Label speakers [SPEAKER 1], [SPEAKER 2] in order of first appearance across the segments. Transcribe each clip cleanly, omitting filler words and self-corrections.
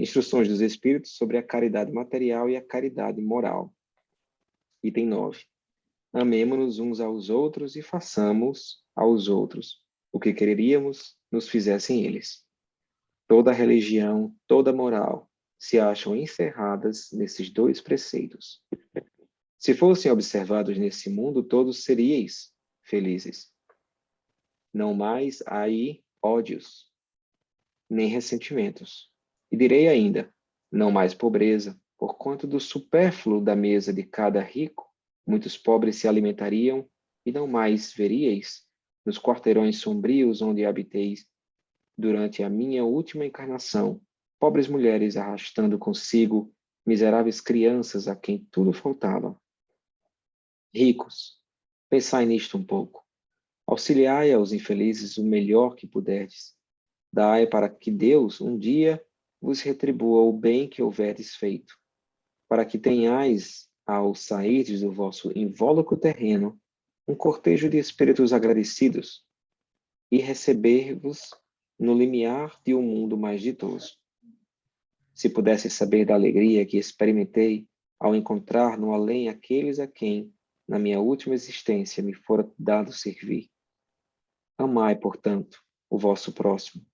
[SPEAKER 1] Instruções dos Espíritos sobre a caridade material e a caridade moral. Item 9. Amemo-nos uns aos outros e façamos aos outros o que quereríamos nos fizessem eles. Toda religião, toda moral se acham encerradas nesses dois preceitos. Se fossem observados nesse mundo, todos seríeis felizes. Não mais há aí ódios, nem ressentimentos. E direi ainda, não mais pobreza, por conta do supérfluo da mesa de cada rico, muitos pobres se alimentariam, e não mais veríeis, nos quarteirões sombrios onde habiteis, durante a minha última encarnação, pobres mulheres arrastando consigo miseráveis crianças a quem tudo faltava. Ricos, pensai nisto um pouco. Auxiliai aos infelizes o melhor que puderdes. Dai para que Deus, um dia, vos retribua o bem que houverdes feito, para que tenhais, ao sairdes do vosso invólucro terreno, um cortejo de espíritos agradecidos, e receber-vos no limiar de um mundo mais ditoso. Se pudesse saber da alegria que experimentei ao encontrar no além aqueles a quem, na minha última existência, me fora dado servir. Amai, portanto, o vosso próximo.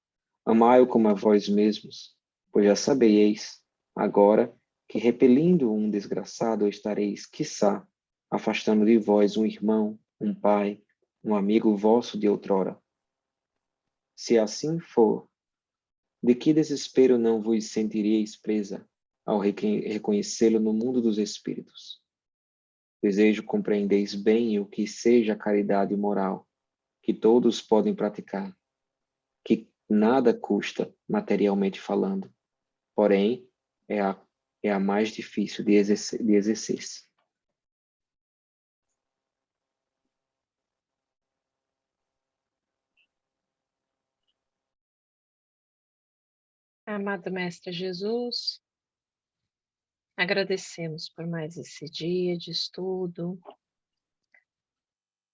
[SPEAKER 1] Amai-o como a vós mesmos, pois já sabeis, agora, que repelindo um desgraçado estareis, quiçá, afastando de vós um irmão, um pai, um amigo vosso de outrora. Se assim for, de que desespero não vos sentiríeis presa ao reconhecê-lo no mundo dos espíritos? Desejo compreendeis bem o que seja a caridade moral, que todos podem praticar, que nada custa materialmente falando, porém é a mais difícil de exercer-se.
[SPEAKER 2] Amado Mestre Jesus, agradecemos por mais esse dia de estudo,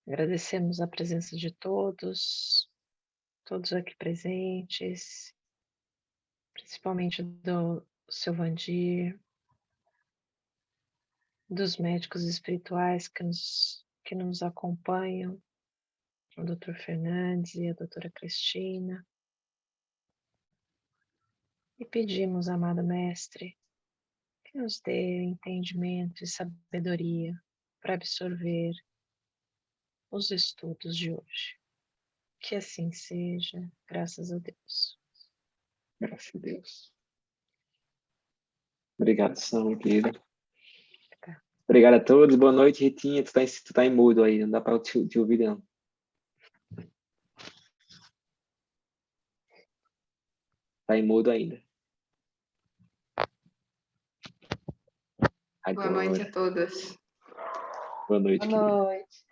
[SPEAKER 2] agradecemos a presença de todos aqui presentes, principalmente do seu Vandir, dos médicos espirituais que nos acompanham, o Dr. Fernandes e a doutora Cristina. E pedimos, amado Mestre, que nos dê entendimento e sabedoria para absorver os estudos de hoje. Que assim seja, graças a Deus.
[SPEAKER 1] Graças a Deus. Obrigado, São, querida.
[SPEAKER 2] Tá.
[SPEAKER 1] Obrigado a todos. Boa noite, Ritinha. Tu tá em mudo aí, não dá para te ouvir, não. Tá em mudo ainda. Agora.
[SPEAKER 3] Boa noite a todas.
[SPEAKER 1] Boa noite, querida.
[SPEAKER 2] Boa noite.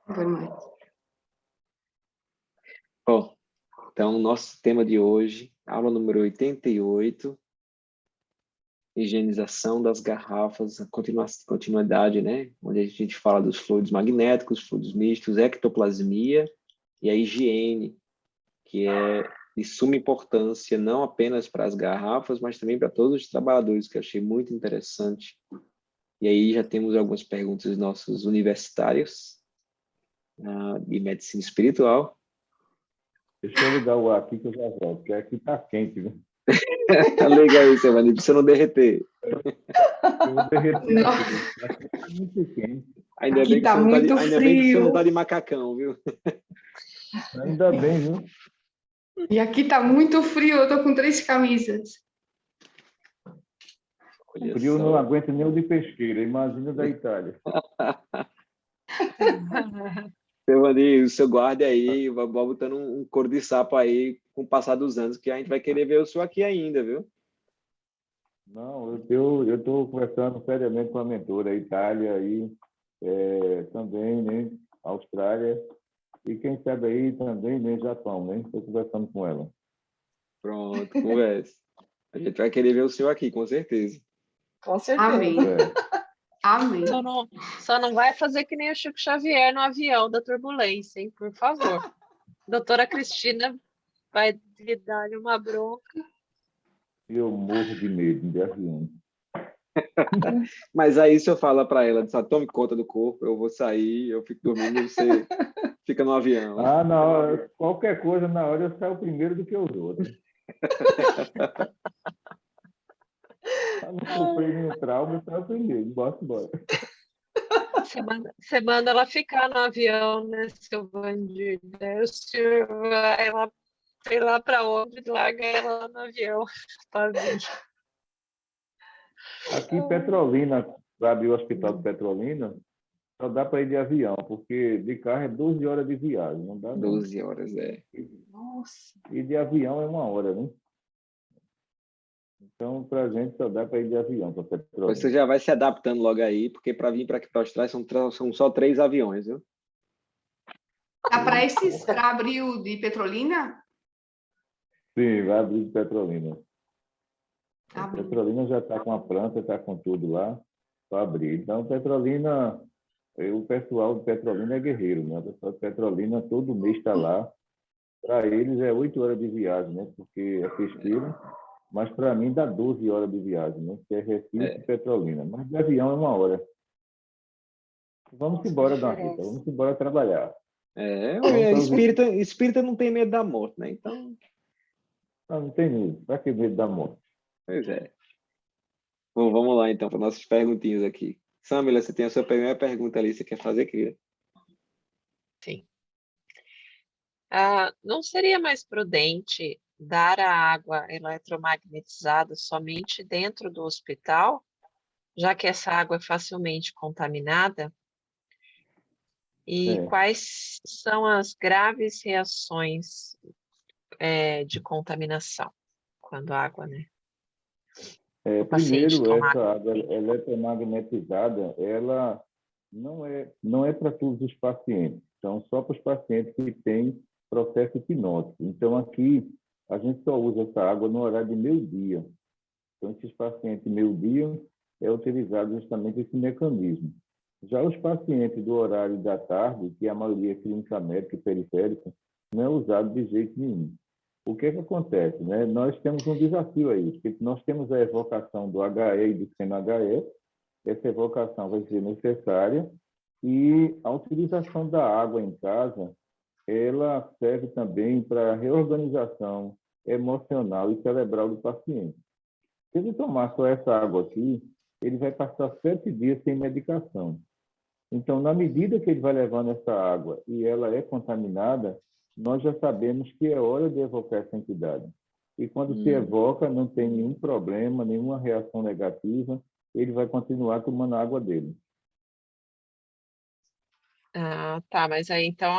[SPEAKER 3] Boa noite.
[SPEAKER 1] Bom, então, nosso tema de hoje, aula número 88, higienização das garrafas, a continuidade, né? Onde a gente fala dos fluidos magnéticos, fluidos mistos, ectoplasmia e a higiene, que é de suma importância não apenas para as garrafas, mas também para todos os trabalhadores, que eu achei muito interessante. E aí já temos algumas perguntas dos nossos universitários de medicina espiritual.
[SPEAKER 4] Deixa eu ligar o ar aqui que eu já volto, porque aqui tá quente, viu?
[SPEAKER 1] Liga aí, seu Vandir, pra você não derreter.
[SPEAKER 4] Eu vou derreter
[SPEAKER 3] Não.
[SPEAKER 4] aqui. Tá muito quente.
[SPEAKER 1] Ainda
[SPEAKER 3] Aqui
[SPEAKER 1] bem que
[SPEAKER 3] tá
[SPEAKER 1] você não
[SPEAKER 3] muito
[SPEAKER 1] ainda bem que você não
[SPEAKER 3] frio.
[SPEAKER 1] tá de macacão, viu?
[SPEAKER 4] Ainda bem, viu?
[SPEAKER 3] E aqui tá muito frio, eu tô com 3 camisas.
[SPEAKER 1] Olha
[SPEAKER 4] Frio
[SPEAKER 1] só.
[SPEAKER 4] não aguenta nem o de pesqueira, imagina da Itália.
[SPEAKER 1] Seu Vandir, o seu guarde aí, vai botando um couro de sapo aí com o passar dos anos, que a gente vai querer ver o seu aqui ainda, viu?
[SPEAKER 4] Não, eu estou conversando seriamente com a mentora, a Itália aí, também, né? Austrália, e quem sabe aí também, né? Japão, né? Estou conversando com ela.
[SPEAKER 1] Pronto, conversa. A gente vai querer ver o seu aqui, com certeza.
[SPEAKER 2] Com certeza.
[SPEAKER 3] Amém. Amém.
[SPEAKER 2] Só não vai fazer que nem o Chico Xavier no avião da turbulência, hein? Por favor. Doutora Cristina vai lhe dar uma bronca.
[SPEAKER 4] Eu morro de medo de avião.
[SPEAKER 1] Mas aí se eu falar para ela, tome conta do corpo, eu vou sair, eu fico dormindo e você fica no avião.
[SPEAKER 4] Ah, na hora, qualquer coisa, na hora eu saio primeiro do que os outros. Eu não sofri nenhum trauma, eu saio primeiro. Bora embora.
[SPEAKER 2] Você manda ela ficar no avião, né, seu bandido? Aí o senhor vai lá, sei lá para onde, larga ela no avião, sozinha.
[SPEAKER 4] Aqui em Petrolina, para abrir o hospital de Petrolina, só dá para ir de avião, porque de carro é 12 horas de viagem, não dá não.
[SPEAKER 1] 12 horas, é.
[SPEAKER 3] Nossa.
[SPEAKER 4] E de avião é 1 hora, né? Então, para a gente só dá para ir de avião para
[SPEAKER 1] Você
[SPEAKER 4] Petrolina.
[SPEAKER 1] já vai se adaptando logo aí, porque para vir para aqui para a Austrália são só 3 aviões, viu?
[SPEAKER 3] Dá para abrir o de Petrolina?
[SPEAKER 4] Sim, vai abrir de Petrolina. A
[SPEAKER 3] Abriu.
[SPEAKER 4] Petrolina já está com a planta, está com tudo lá para abrir. Então, Petrolina, o pessoal de Petrolina é guerreiro, né? O pessoal de Petrolina todo mês está lá. Para eles é 8 horas de viagem, né? Porque é festivo. Mas para mim dá 12 horas de viagem, né? Que é Recife e Petrolina. Mas de avião é 1 hora. Vamos
[SPEAKER 3] Nossa, que
[SPEAKER 4] embora, Dona Rita.
[SPEAKER 3] diferença.
[SPEAKER 4] Vamos embora trabalhar.
[SPEAKER 1] Espírita não tem medo da morte, né? Então,
[SPEAKER 4] Não tem medo. Para que medo da morte?
[SPEAKER 1] pois é. Bom, vamos lá então para nossas perguntinhas aqui. Samila, você tem a sua primeira pergunta ali, você quer fazer, querida?
[SPEAKER 2] Sim. Não seria mais prudente dar a água eletromagnetizada somente dentro do hospital, já que essa água é facilmente contaminada? E
[SPEAKER 4] É.
[SPEAKER 2] quais são as graves reações de contaminação quando a água, né? O paciente
[SPEAKER 4] Primeiro,
[SPEAKER 2] toma água.
[SPEAKER 4] essa água eletromagnetizada, ela não é para todos os pacientes. Então, só para os pacientes que têm processo hipnótico. Então, aqui, a gente só usa essa água no horário de meio-dia. Então, esses pacientes meio-dia é utilizado justamente esse mecanismo. Já os pacientes do horário da tarde, que a maioria é clínica médica e periférica, não é usado de jeito nenhum. O que é que acontece? Né? Nós temos um desafio aí, porque nós temos a evocação do HE e do CNHE, essa evocação vai ser necessária, e a utilização da água em casa, ela serve também para a reorganização emocional e cerebral do paciente. Se ele tomar só essa água aqui, ele vai passar 7 dias sem medicação. Então, na medida que ele vai levando essa água e ela é contaminada, nós já sabemos que é hora de evocar essa entidade. E quando se evoca, não tem nenhum problema, nenhuma reação negativa, ele vai continuar tomando a água dele.
[SPEAKER 2] Tá, mas aí então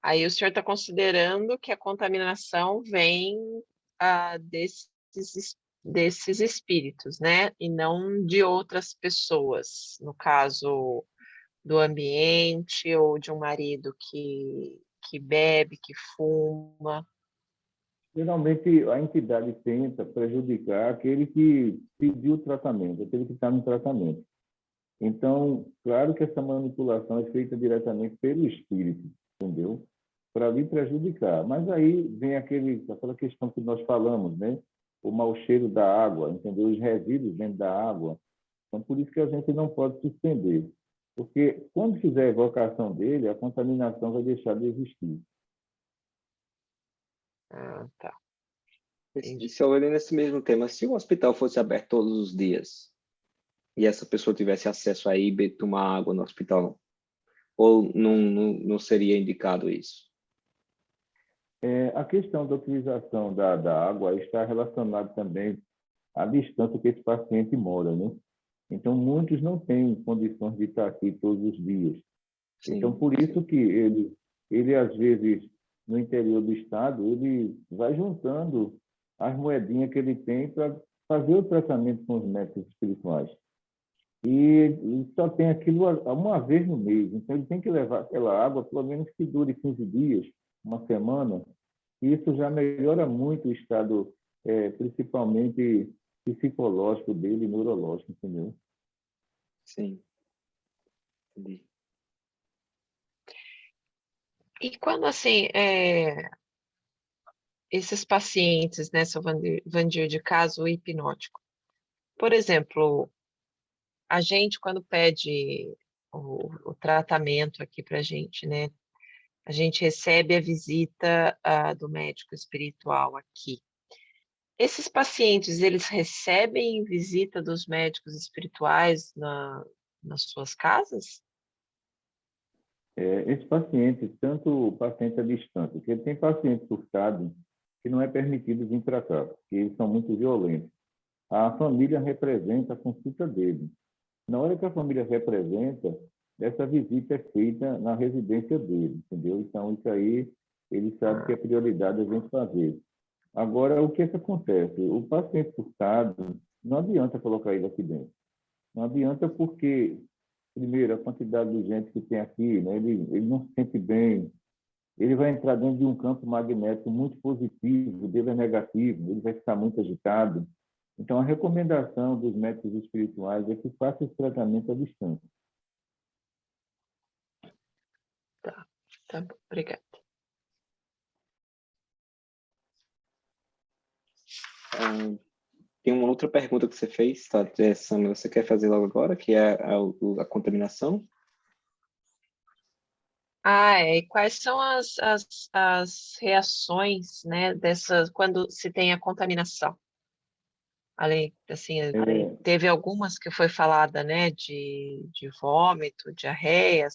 [SPEAKER 2] aí o senhor está considerando que a contaminação vem desses espíritos, né? E não de outras pessoas, no caso do ambiente ou de um marido que bebe, que fuma.
[SPEAKER 4] Geralmente, a entidade tenta prejudicar aquele que pediu o tratamento, aquele que está no tratamento. Então, claro que essa manipulação é feita diretamente pelo espírito, entendeu? Para vir prejudicar. Mas aí vem aquela questão que nós falamos, né? O mau cheiro da água, entendeu? Os resíduos dentro da água. Então, por isso que a gente não pode suspender. Porque quando fizer a evocação dele, a contaminação vai deixar de existir.
[SPEAKER 2] Tá.
[SPEAKER 1] E se olhando nesse mesmo tema, se o hospital fosse aberto todos os dias e essa pessoa tivesse acesso a ir tomar água no hospital, ou não seria indicado isso?
[SPEAKER 4] A questão da utilização da água está relacionada também à distância que esse paciente mora, né? Então, muitos não têm condições de estar aqui todos os dias.
[SPEAKER 1] Sim,
[SPEAKER 4] então, por isso que ele, às vezes, no interior do estado, ele vai juntando as moedinhas que ele tem para fazer o tratamento com os médicos espirituais. E só tem aquilo uma vez no mês. Então, ele tem que levar aquela água, pelo menos que dure 15 dias, uma semana. E isso já melhora muito o estado, principalmente psicológico dele e neurológico, entendeu?
[SPEAKER 1] Sim. Entendi.
[SPEAKER 2] E quando assim, esses pacientes, né, seu Vandir, de caso hipnótico. Por exemplo, a gente, quando pede o tratamento aqui para a gente, né, a gente recebe a visita do médico espiritual aqui. Esses pacientes, eles recebem visita dos médicos espirituais nas suas casas?
[SPEAKER 4] Esses pacientes, tanto o paciente à distância, porque tem pacientes surtados que não é permitido vir para cá, porque eles são muito violentos. A família representa a consulta dele. Na hora que a família representa, essa visita é feita na residência dele, entendeu? Então, isso aí, ele sabe que é prioridade a gente fazer. Agora, o que é que acontece? O paciente surtado, não adianta colocar ele aqui dentro. Não adianta porque, primeiro, a quantidade de gente que tem aqui, né? Ele não se sente bem, ele vai entrar dentro de um campo magnético muito positivo, dele é negativo, ele vai ficar muito agitado. Então, a recomendação dos médicos espirituais é que faça esse tratamento à distância.
[SPEAKER 2] Tá bom, obrigada.
[SPEAKER 1] Tem uma outra pergunta que você fez, tá, Samia? Você quer fazer logo agora, que é a contaminação?
[SPEAKER 2] E quais são as reações, né, quando se tem a contaminação? Além, assim, teve algumas que foi falada, né, de vômito, diarreia,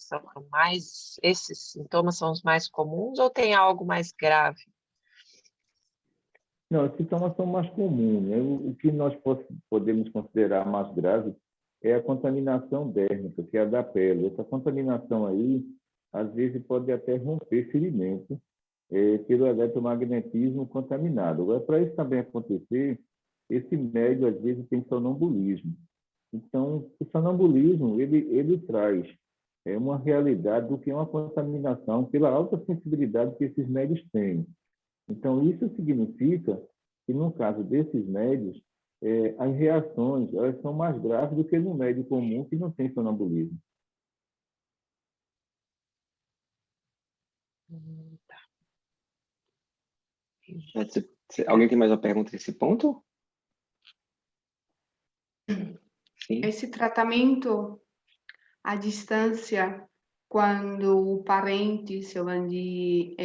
[SPEAKER 2] esses sintomas são os mais comuns ou tem algo mais grave?
[SPEAKER 4] Não, esses sintomas são mais comuns, né? O que nós podemos considerar mais grave é a contaminação dérmica, que é a da pele. Essa contaminação aí, às vezes, pode até romper ferimento pelo eletromagnetismo contaminado. Agora, para isso também acontecer, esse médio, às vezes, tem sonambulismo. Então, o sonambulismo, ele traz uma realidade do que é uma contaminação pela alta sensibilidade que esses médios têm. Então, isso significa que, no caso desses médios, as reações elas são mais graves do que no médio comum que não tem sonambulismo.
[SPEAKER 2] Tá.
[SPEAKER 1] Alguém tem mais uma pergunta nesse ponto? Sim.
[SPEAKER 3] Esse tratamento à distância, quando o parente, seu Andy,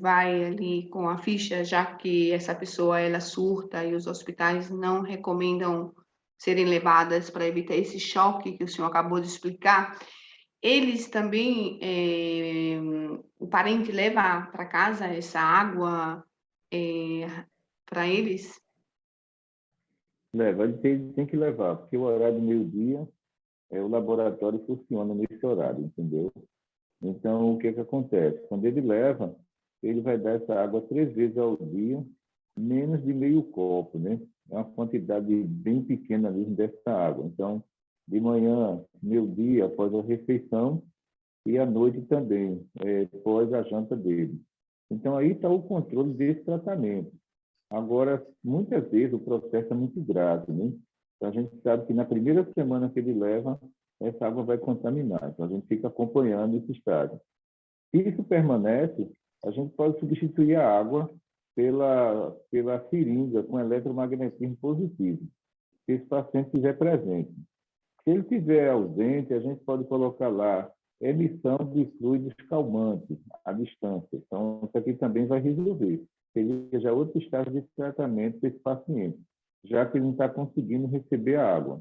[SPEAKER 3] vai ali com a ficha, já que essa pessoa ela surta e os hospitais não recomendam serem levadas para evitar esse choque que o senhor acabou de explicar, eles também, o parente leva para casa essa água para eles?
[SPEAKER 4] Leva, ele tem que levar, porque o horário do meio-dia, o laboratório funciona nesse horário, entendeu? Então, o que acontece? Quando ele leva, ele vai dar essa água 3 vezes ao dia, menos de meio copo, né? É uma quantidade bem pequena mesmo dessa água. Então, de manhã, meio-dia, após a refeição, e à noite também, após a janta dele. Então, aí está o controle desse tratamento. Agora, muitas vezes, o processo é muito grave, né? Então, a gente sabe que na primeira semana que ele leva, essa água vai contaminar. Então, a gente fica acompanhando esse estágio. Se isso permanece, a gente pode substituir a água pela seringa com eletromagnetismo positivo, se esse paciente estiver presente. Se ele estiver ausente, a gente pode colocar lá emissão de fluidos calmantes à distância. Então, isso aqui também vai resolver. Seria já outro estágio de tratamento desse paciente, já que ele não está conseguindo receber a água.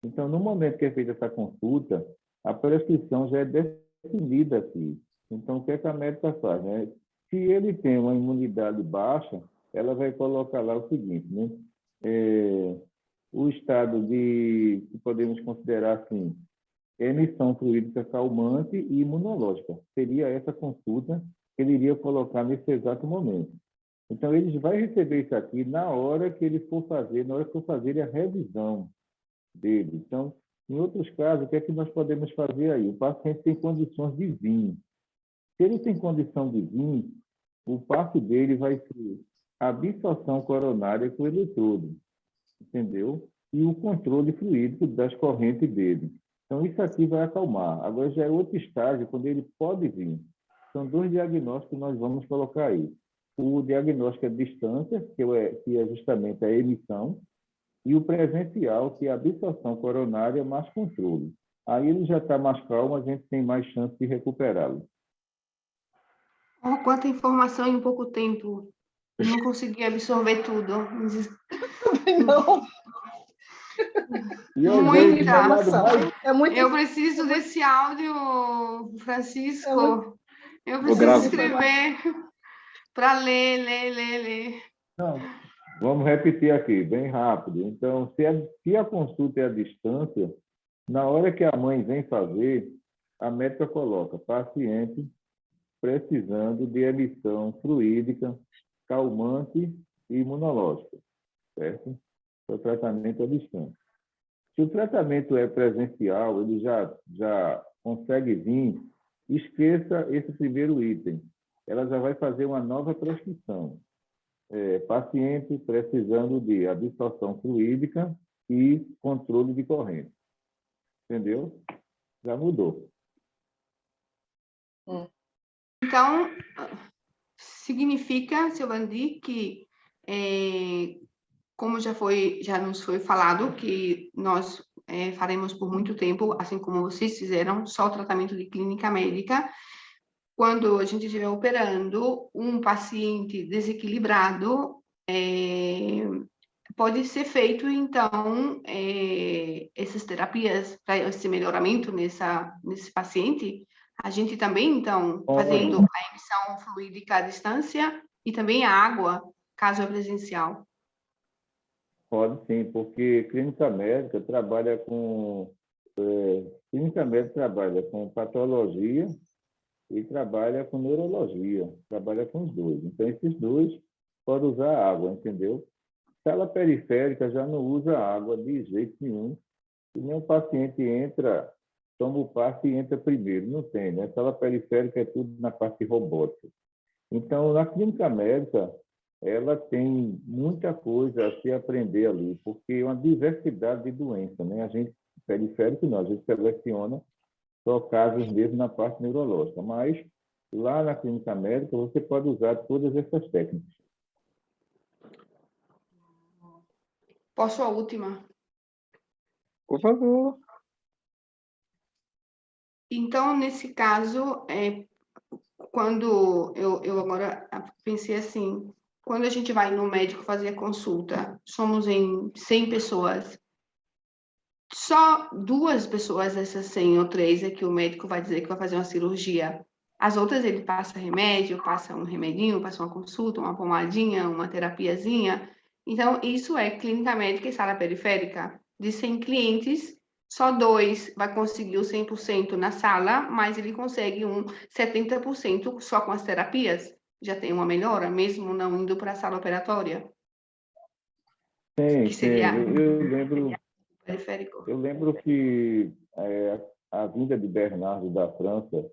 [SPEAKER 4] Então, no momento que é feita essa consulta, a prescrição já é definida aqui. Então, o que a médica faz? Né? Se ele tem uma imunidade baixa, ela vai colocar lá o seguinte, né? O estado que podemos considerar assim, emissão fluídica calmante e imunológica. Seria essa consulta que ele iria colocar nesse exato momento. Então, ele vai receber isso aqui na hora que ele for fazer, na hora que for fazer a revisão dele. Então, em outros casos, o que é que nós podemos fazer aí? O paciente tem condições de vir. Se ele tem condição de vir, o passo dele vai ser a absorção coronária com o eletrodo, entendeu? E o controle fluídico das correntes dele. Então, isso aqui vai acalmar. Agora, já é outro estágio, quando ele pode vir. São 2 diagnósticos que nós vamos colocar aí. o diagnóstico à distância, que é justamente a emissão, e o presencial, que é a absorção coronária mais controle. Aí ele já está mais calmo, a gente tem mais chance de recuperá-lo.
[SPEAKER 3] Oh, quanta informação em pouco tempo. Eu não consegui absorver tudo.
[SPEAKER 2] Não,
[SPEAKER 4] E eu vejo que
[SPEAKER 3] Muita.
[SPEAKER 2] é muito
[SPEAKER 3] Eu preciso desse áudio, Francisco. Eu
[SPEAKER 1] Vou
[SPEAKER 3] preciso
[SPEAKER 1] gravar.
[SPEAKER 3] escrever para ler.
[SPEAKER 4] Não, vamos repetir aqui, bem rápido. Então, se a consulta é à distância, na hora que a mãe vem fazer, a médica coloca paciente precisando de emissão fluídica, calmante e imunológica, certo? É o tratamento à distância. Se o tratamento é presencial, ele já consegue vir, esqueça esse primeiro item. Ela já vai fazer uma nova prescrição. Paciente precisando de absorção fluídica e controle de corrente. Entendeu? Já mudou.
[SPEAKER 3] Então, significa, Silvandi, que, como já nos foi falado, que nós faremos por muito tempo, assim como vocês fizeram, só o tratamento de clínica médica. Quando a gente estiver operando um paciente desequilibrado, pode ser feito, então, essas terapias para esse melhoramento nesse paciente. A gente também, então, fazendo a emissão fluídica à distância e também a água, caso é presencial.
[SPEAKER 4] Pode sim, porque clínica médica trabalha com patologia e trabalha com neurologia, trabalha com os dois. Então, esses dois podem usar água, entendeu? Sala periférica já não usa água de jeito nenhum. Se nem o paciente entra, toma o passe e entra primeiro. Não tem, né? Sala periférica é tudo na parte robótica. Então, na clínica médica, ela tem muita coisa a se aprender ali, porque é uma diversidade de doenças, né? A gente, periférico não, a gente seleciona só casos mesmo na parte neurológica, mas lá na clínica médica você pode usar todas essas técnicas.
[SPEAKER 3] Posso a última?
[SPEAKER 1] Por favor.
[SPEAKER 3] Então, nesse caso, quando eu agora pensei assim, quando a gente vai no médico fazer a consulta, somos em 100 pessoas, só 2 pessoas dessas 100 ou 3 é que o médico vai dizer que vai fazer uma cirurgia. As outras ele passa remédio, passa um remedinho, passa uma consulta, uma pomadinha, uma terapiazinha. Então, isso é clínica médica e sala periférica. De 100 clientes, só 2 vai conseguir o 100% na sala, mas ele consegue um 70% só com as terapias. Já tem uma melhora, mesmo não indo para a sala operatória.
[SPEAKER 4] Tem,
[SPEAKER 3] Que seria
[SPEAKER 4] periférico.
[SPEAKER 3] periférico.
[SPEAKER 4] Eu lembro que a vinda de Bernardo da França,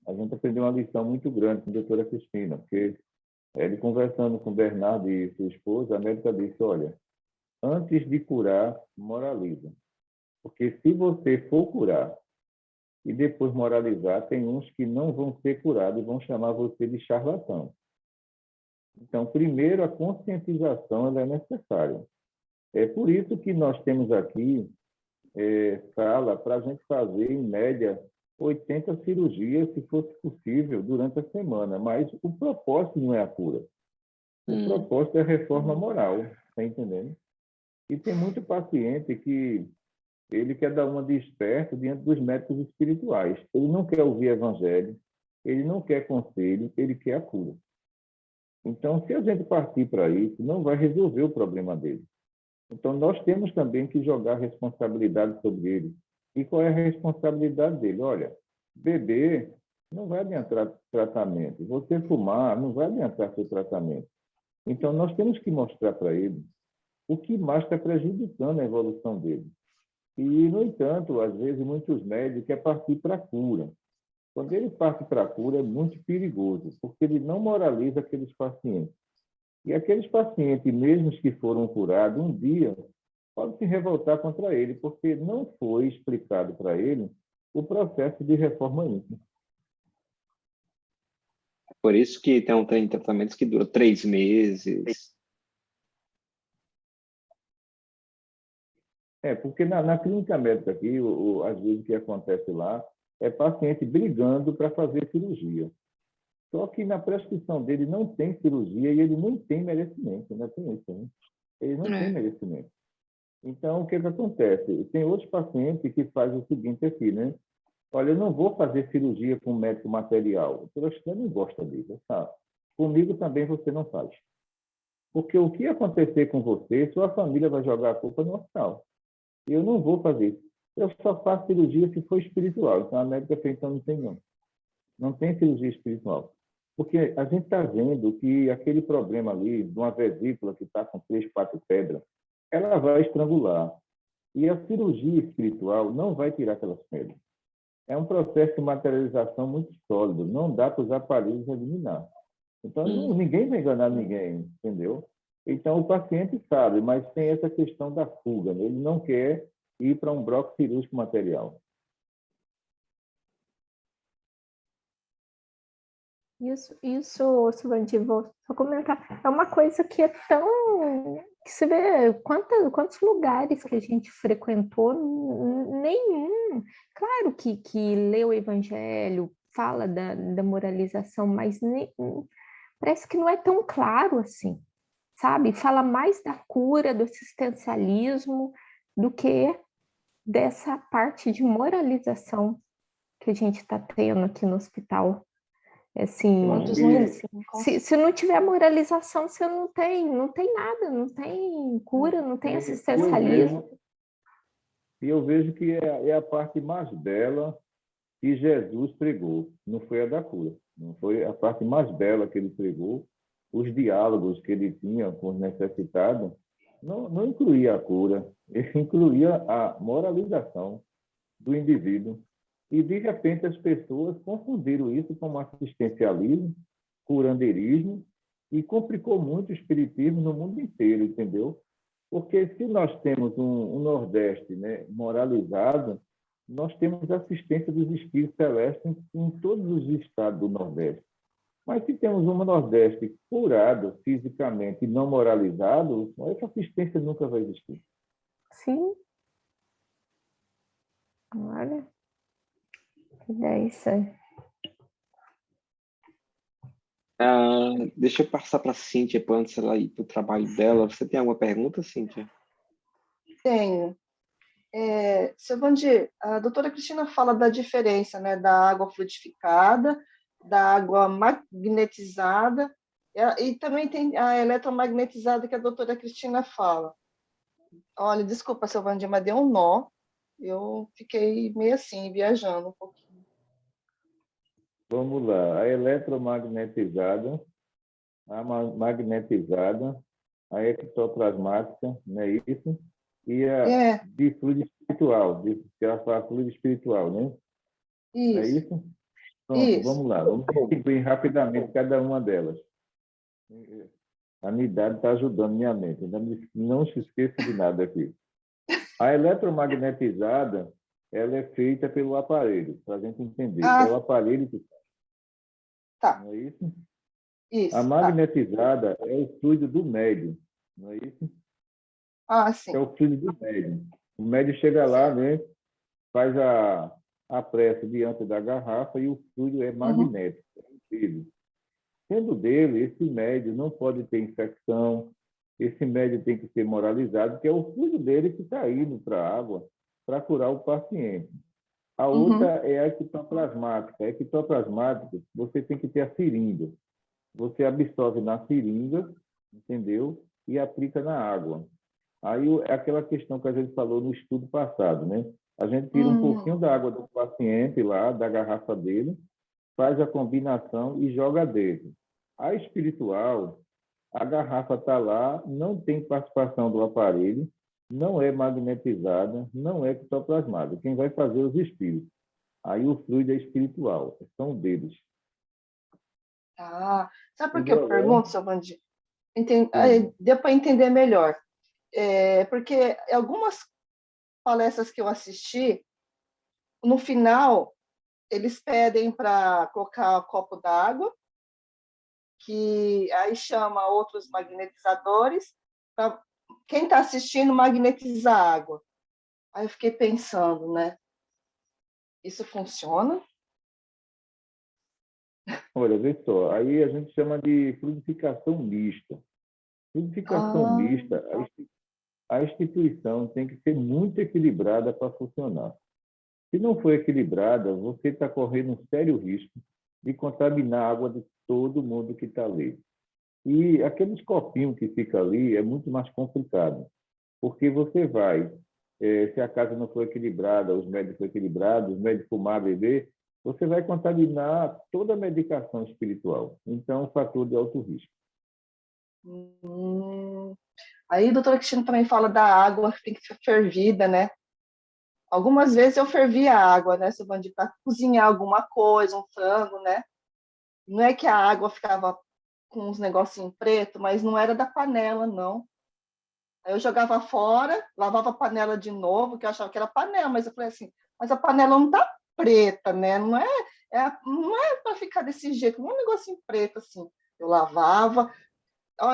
[SPEAKER 4] a gente aprendeu uma lição muito grande com a doutora Cristina, porque ele conversando com Bernardo e sua esposa, a médica disse, olha, antes de curar, moraliza. Porque se você for curar e depois moralizar, tem uns que não vão ser curados e vão chamar você de charlatão. Então, primeiro, a conscientização ela é necessária. É por isso que nós temos aqui sala para a gente fazer, em média, 80 cirurgias, se fosse possível, durante a semana. Mas o propósito não é a cura. O propósito é a reforma moral, está entendendo? E tem muito paciente que ele quer dar uma de esperto diante dos médicos espirituais. Ele não quer ouvir evangelho, ele não quer conselho, ele quer a cura. Então, se a gente partir para isso, não vai resolver o problema dele. Então, nós temos também que jogar responsabilidade sobre ele. E qual é a responsabilidade dele? Olha, beber não vai adiantar tratamento. Você fumar não vai adiantar seu tratamento. Então, nós temos que mostrar para ele o que mais está prejudicando a evolução dele. E, no entanto, às vezes, muitos médicos querem partir para a cura. Quando ele parte para a cura, é muito perigoso, porque ele não moraliza aqueles pacientes. E aqueles pacientes, mesmo que foram curados, um dia podem se revoltar contra ele, porque não foi explicado para ele o processo de reforma íntima.
[SPEAKER 1] Por isso que tem tratamentos que duram 3 meses.
[SPEAKER 4] Porque na clínica médica aqui, às vezes o que acontece lá é paciente brigando para fazer cirurgia. Só que na prescrição dele não tem cirurgia e ele nem tem merecimento, ainda tem isso, né? Ele não tem merecimento. Então, o que acontece? Tem outros pacientes que fazem o seguinte aqui, né? Olha, eu não vou fazer cirurgia com médico material. O profissional não gosta disso, sabe? Comigo também você não faz. Porque o que acontecer com você, sua família vai jogar a culpa no hospital. Eu não vou fazer isso. Eu só faço cirurgia se for espiritual. Então, a médica fez, então não tem não. Não tem cirurgia espiritual. Porque a gente está vendo que aquele problema ali, de uma vesícula que está com 3, 4 pedras, ela vai estrangular. E a cirurgia espiritual não vai tirar aquelas pedras. É um processo de materialização muito sólido. Não dá para os aparelhos eliminar. Então, ninguém vai enganar ninguém, entendeu? Então, o paciente sabe, mas tem essa questão da fuga. Né? Ele não quer ir para um bloco cirúrgico material.
[SPEAKER 5] Isso, Silvandir, vou só comentar. É uma coisa que é tão... que você vê quantos lugares que a gente frequentou, nenhum. Claro que lê o Evangelho, fala da moralização, mas parece que não é tão claro assim, sabe? Fala mais da cura, do assistencialismo, do que dessa parte de moralização que a gente está tendo aqui no hospital. Assim, se não tiver moralização, você não tem nada, não tem cura, não tem assistencialismo.
[SPEAKER 4] E eu vejo que é a parte mais bela que Jesus pregou, não foi a da cura. Não foi a parte mais bela que ele pregou. Os diálogos que ele tinha com os necessitados não incluía a cura, ele incluía a moralização do indivíduo. E, de repente, as pessoas confundiram isso com assistencialismo, curandeirismo, e complicou muito o espiritismo no mundo inteiro, entendeu? Porque se nós temos um Nordeste, né, moralizado, nós temos assistência dos espíritos celestes em todos os estados do Nordeste. Mas se temos um Nordeste curado fisicamente e não moralizado, essa assistência nunca vai existir.
[SPEAKER 5] Sim. Olha. É isso aí.
[SPEAKER 1] Deixa eu passar para a Cíntia, antes ela ir para o trabalho dela. Você tem alguma pergunta, Cíntia?
[SPEAKER 6] Tenho. Silvandir, a doutora Cristina fala da diferença, né, da água fluidificada, da água magnetizada, e também tem a eletromagnetizada que a doutora Cristina fala. Olha, desculpa, Silvandir, mas deu um nó. Eu fiquei meio assim, viajando um pouquinho.
[SPEAKER 4] Vamos lá. A eletromagnetizada, a magnetizada, a ectoplasmática, não é isso? E a de fluido espiritual, que ela fala fluido espiritual, né?
[SPEAKER 6] Isso.
[SPEAKER 4] É isso? Pronto,
[SPEAKER 6] isso.
[SPEAKER 4] Vamos lá. Vamos distinguir rapidamente cada uma delas. A unidade está ajudando minha mente. Não se esqueça de nada aqui. A eletromagnetizada, ela é feita pelo aparelho, para a gente entender. É o aparelho que
[SPEAKER 6] tá.
[SPEAKER 4] Não é isso?
[SPEAKER 6] Isso.
[SPEAKER 4] A magnetizada é o fluido do médium, não é isso?
[SPEAKER 6] Sim.
[SPEAKER 4] É o fluido do médium. O médium chega lá, né, faz a prece diante da garrafa e o fluido é magnético, é dele. Sendo dele, esse médium não pode ter infecção, esse médium tem que ser moralizado, que é o fluido dele que está indo para a água para curar o paciente. A outra é a ectoplasmática. A ectoplasmática, você tem que ter a seringa. Você absorve na seringa, entendeu? E aplica na água. Aí é aquela questão que a gente falou no estudo passado, né? A gente tira um pouquinho da água do paciente lá, da garrafa dele, faz a combinação e joga dentro. A espiritual, a garrafa está lá, não tem participação do aparelho, não é magnetizada, não é ectoplasmada. Quem vai fazer é os espíritos. Aí o fluido é espiritual, são deles.
[SPEAKER 6] Sabe por que eu pergunto, Silvandir? Deu para entender melhor. Porque algumas palestras que eu assisti, no final, eles pedem para colocar um copo d'água que aí chama outros magnetizadores para quem está assistindo magnetizar a água. Aí eu fiquei pensando, né? Isso funciona?
[SPEAKER 4] Olha, vê só, aí a gente chama de fluidificação mista. Fluidificação mista, a instituição tem que ser muito equilibrada para funcionar. Se não for equilibrada, você está correndo um sério risco de contaminar a água de todo mundo que está ali. E aqueles copinhos que fica ali é muito mais complicado, porque você vai, se a casa não for equilibrada, os médicos for equilibrados, os médicos fumar, beber, você vai contaminar toda a medicação espiritual. Então, fator de alto risco.
[SPEAKER 6] Aí a doutora Cristina também fala da água que tem que ser fervida, né? Algumas vezes eu fervia a água, né, Silvandi, para cozinhar alguma coisa, um frango, né? Não é que a água ficava com uns negocinhos preto, mas não era da panela, não. Aí eu jogava fora, lavava a panela de novo, que eu achava que era panela, mas eu falei assim, mas a panela não tá preta, né? Não é para ficar desse jeito, não é um negocinho preto assim. Eu lavava,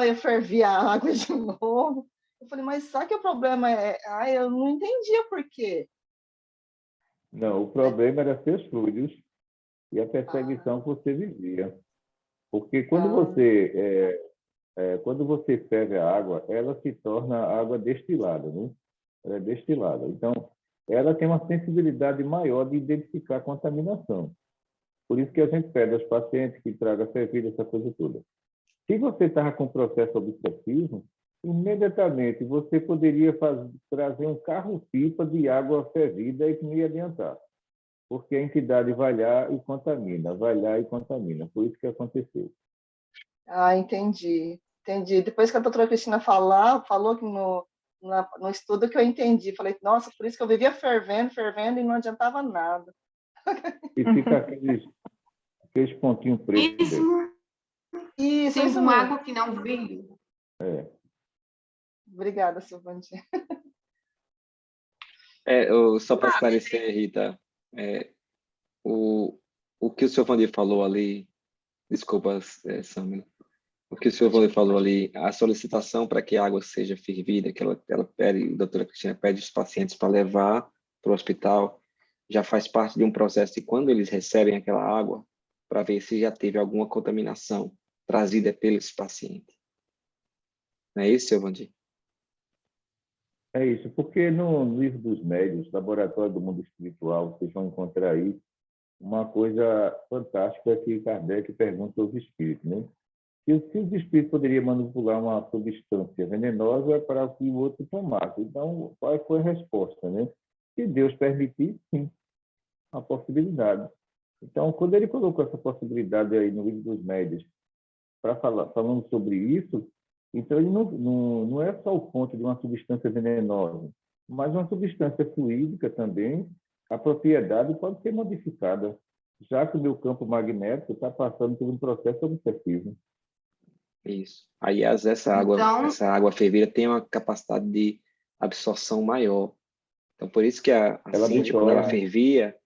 [SPEAKER 6] eu fervia a água de novo. Eu falei, mas sabe que o problema é... eu não entendia por quê.
[SPEAKER 4] Não, o problema era seus fluidos e a perseguição que você vivia. Porque quando você ferve a água, ela se torna água destilada, né? Ela é destilada. Então, ela tem uma sensibilidade maior de identificar a contaminação. Por isso que a gente pede aos pacientes que tragam fervida, essa coisa toda. Se você estava com processo obsessivo, imediatamente você poderia trazer um carro-pipa de água fervida e que não ia adiantar. Porque a entidade vai lá e contamina, vai lá e contamina. Foi isso que aconteceu.
[SPEAKER 6] Entendi. Depois que a doutora Cristina falou que no estudo que eu entendi, falei, nossa, por isso que eu vivia fervendo e não adiantava nada.
[SPEAKER 4] E fica aqueles pontinhos pretos.
[SPEAKER 3] Isso uma água que não veio.
[SPEAKER 6] Obrigada, Silvandi.
[SPEAKER 1] Só para esclarecer, Rita, o que o senhor Vandir falou ali, desculpa, Sammy, o que o senhor Vandir falou ali, a solicitação para que a água seja fervida, que ela pede, a doutora Cristina pede os pacientes para levar para o hospital, já faz parte de um processo de quando eles recebem aquela água, para ver se já teve alguma contaminação trazida pelos pacientes. Não é isso, senhor Vandir?
[SPEAKER 4] É isso, porque no livro dos médiuns, Laboratório do Mundo Espiritual, vocês vão encontrar aí uma coisa fantástica que Kardec pergunta aos espíritos, né? Se os espíritos poderiam manipular uma substância venenosa para que o outro tomasse. Então, qual foi a resposta, né? Se Deus permitir, sim, a possibilidade. Então, quando ele colocou essa possibilidade aí no livro dos médiuns, falando sobre isso, então ele não é só o ponto de uma substância venenosa, mas uma substância fluídica também, a propriedade pode ser modificada, já que o meu campo magnético está passando por um processo obsessivo.
[SPEAKER 1] Isso. Aí, essa água fervida tem uma capacidade de absorção maior. Então, por isso que a Cíntia, quando ela fervia,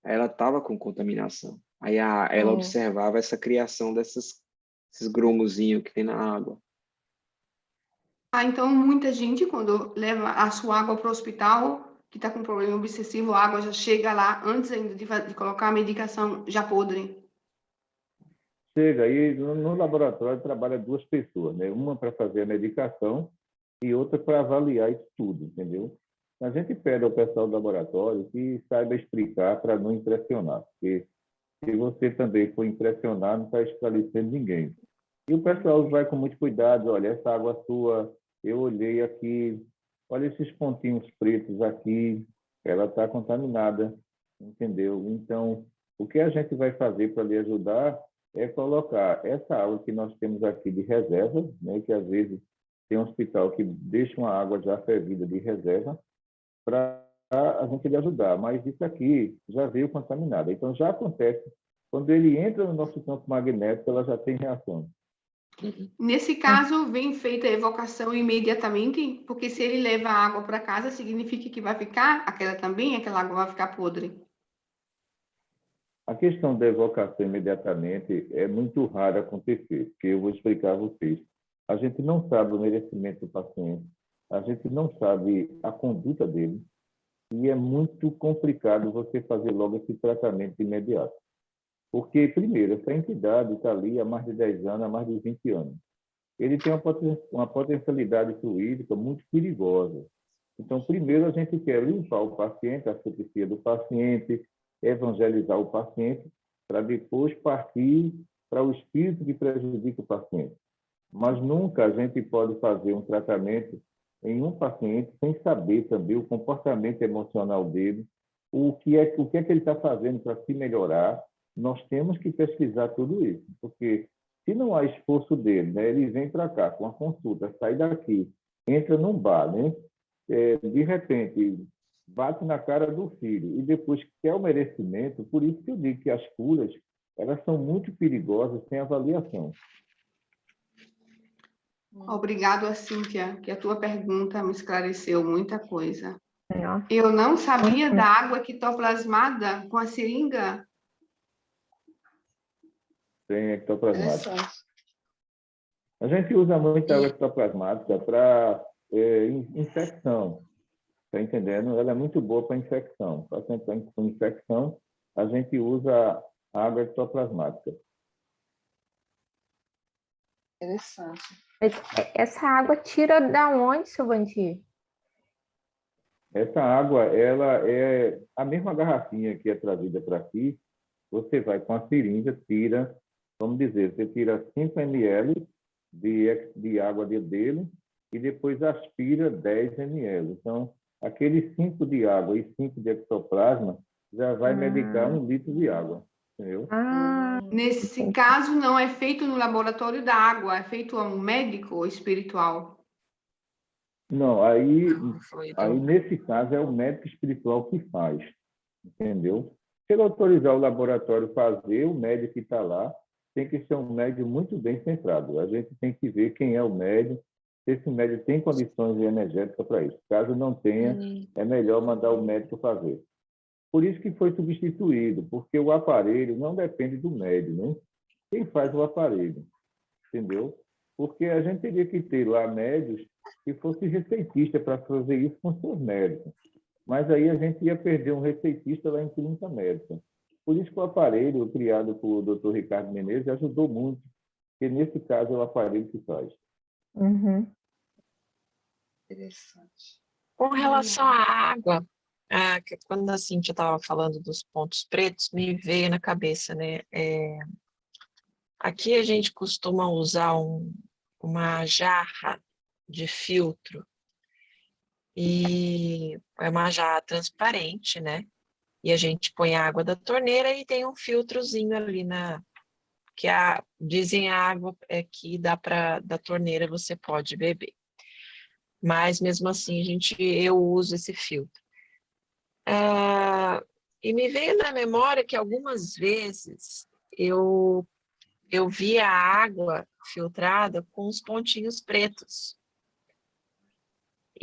[SPEAKER 1] ela estava com contaminação. Aí ela observava essa criação esses grumozinhos que tem na água.
[SPEAKER 3] Então, muita gente, quando leva a sua água para o hospital, que está com problema obsessivo, a água já chega lá antes ainda de colocar a medicação já podre.
[SPEAKER 4] Chega, e no laboratório trabalha 2 pessoas, né? Uma para fazer a medicação e outra para avaliar isso tudo, entendeu? A gente pede ao pessoal do laboratório que saiba explicar para não impressionar, porque se você também for impressionar, não está esclarecendo ninguém. E o pessoal vai com muito cuidado, olha, essa água sua, eu olhei aqui, olha esses pontinhos pretos aqui, ela está contaminada, entendeu? Então, o que a gente vai fazer para lhe ajudar é colocar essa água que nós temos aqui de reserva, né, que às vezes tem um hospital que deixa uma água já fervida de reserva, para a gente lhe ajudar. Mas isso aqui já veio contaminada. Então, já acontece, quando ele entra no nosso campo magnético, ela já tem reação.
[SPEAKER 3] Nesse caso, vem feita a evocação imediatamente, porque se ele leva a água para casa, significa que vai ficar, aquela água vai ficar podre.
[SPEAKER 4] A questão da evocação imediatamente é muito rara acontecer, porque eu vou explicar a vocês. A gente não sabe o merecimento do paciente, a gente não sabe a conduta dele, e é muito complicado você fazer logo esse tratamento imediato. Porque, primeiro, essa entidade está ali há mais de 10 anos, há mais de 20 anos. Ele tem uma potencialidade fluídica muito perigosa. Então, primeiro, a gente quer limpar o paciente, a superfície do paciente, evangelizar o paciente, para depois partir para o espírito que prejudica o paciente. Mas nunca a gente pode fazer um tratamento em um paciente sem saber também o comportamento emocional dele, o que é que ele está fazendo para se melhorar. Nós temos que pesquisar tudo isso, porque se não há esforço dele, né, ele vem para cá com a consulta, sai daqui, entra num bar, né, de repente bate na cara do filho e depois quer o merecimento. Por isso que eu digo que as curas, elas são muito perigosas sem avaliação.
[SPEAKER 3] Obrigado, Cíntia, que a tua pergunta me esclareceu muita coisa.
[SPEAKER 5] Nossa.
[SPEAKER 3] Eu não sabia da água ectoplasmada com a seringa.
[SPEAKER 4] Tem ectoplasmática.
[SPEAKER 6] Interessante.
[SPEAKER 4] A gente usa muito água ectoplasmática para infecção, tá entendendo? Ela é muito boa para infecção. Para paciente com infecção, a gente usa a água ectoplasmática.
[SPEAKER 6] Interessante.
[SPEAKER 5] Mas essa água tira da onde, seu Vandir?
[SPEAKER 4] Essa água, ela é a mesma garrafinha que é trazida para aqui. Você vai com a seringa, tira, vamos dizer, você tira 5 ml de água dele e depois aspira 10 ml. Então, aqueles 5 de água e 5 de ectoplasma já vai medicar 1 litro de água, entendeu?
[SPEAKER 3] Nesse caso, não é feito no laboratório da água, é feito a um médico espiritual.
[SPEAKER 4] Não, aí
[SPEAKER 2] Então,
[SPEAKER 4] nesse caso é o médico espiritual que faz, entendeu? Se ele autorizar o laboratório a fazer, o médico que está lá tem que ser um médico muito bem centrado. A gente tem que ver quem é o médico, se esse médico tem condições energéticas para isso. Caso não tenha, é melhor mandar o médico fazer. Por isso que foi substituído, porque o aparelho não depende do médico, né? Quem faz o aparelho, entendeu? Porque a gente teria que ter lá médicos que fossem receitistas para fazer isso com seus médicos. Mas aí a gente ia perder um receitista lá em clínica médica. Por isso que o aparelho criado por Dr. Ricardo Menezes ajudou muito, porque nesse caso é o aparelho que faz.
[SPEAKER 5] Uhum.
[SPEAKER 6] Interessante.
[SPEAKER 2] com relação à água, quando a Cíntia estava falando dos pontos pretos, me veio na cabeça, né? Aqui a gente costuma usar uma jarra de filtro, e é uma jarra transparente, né? E a gente põe a água da torneira e tem um filtrozinho ali dizem a água que dá da torneira você pode beber. Mas mesmo assim eu uso esse filtro. E me veio na memória que algumas vezes eu vi a água filtrada com os pontinhos pretos.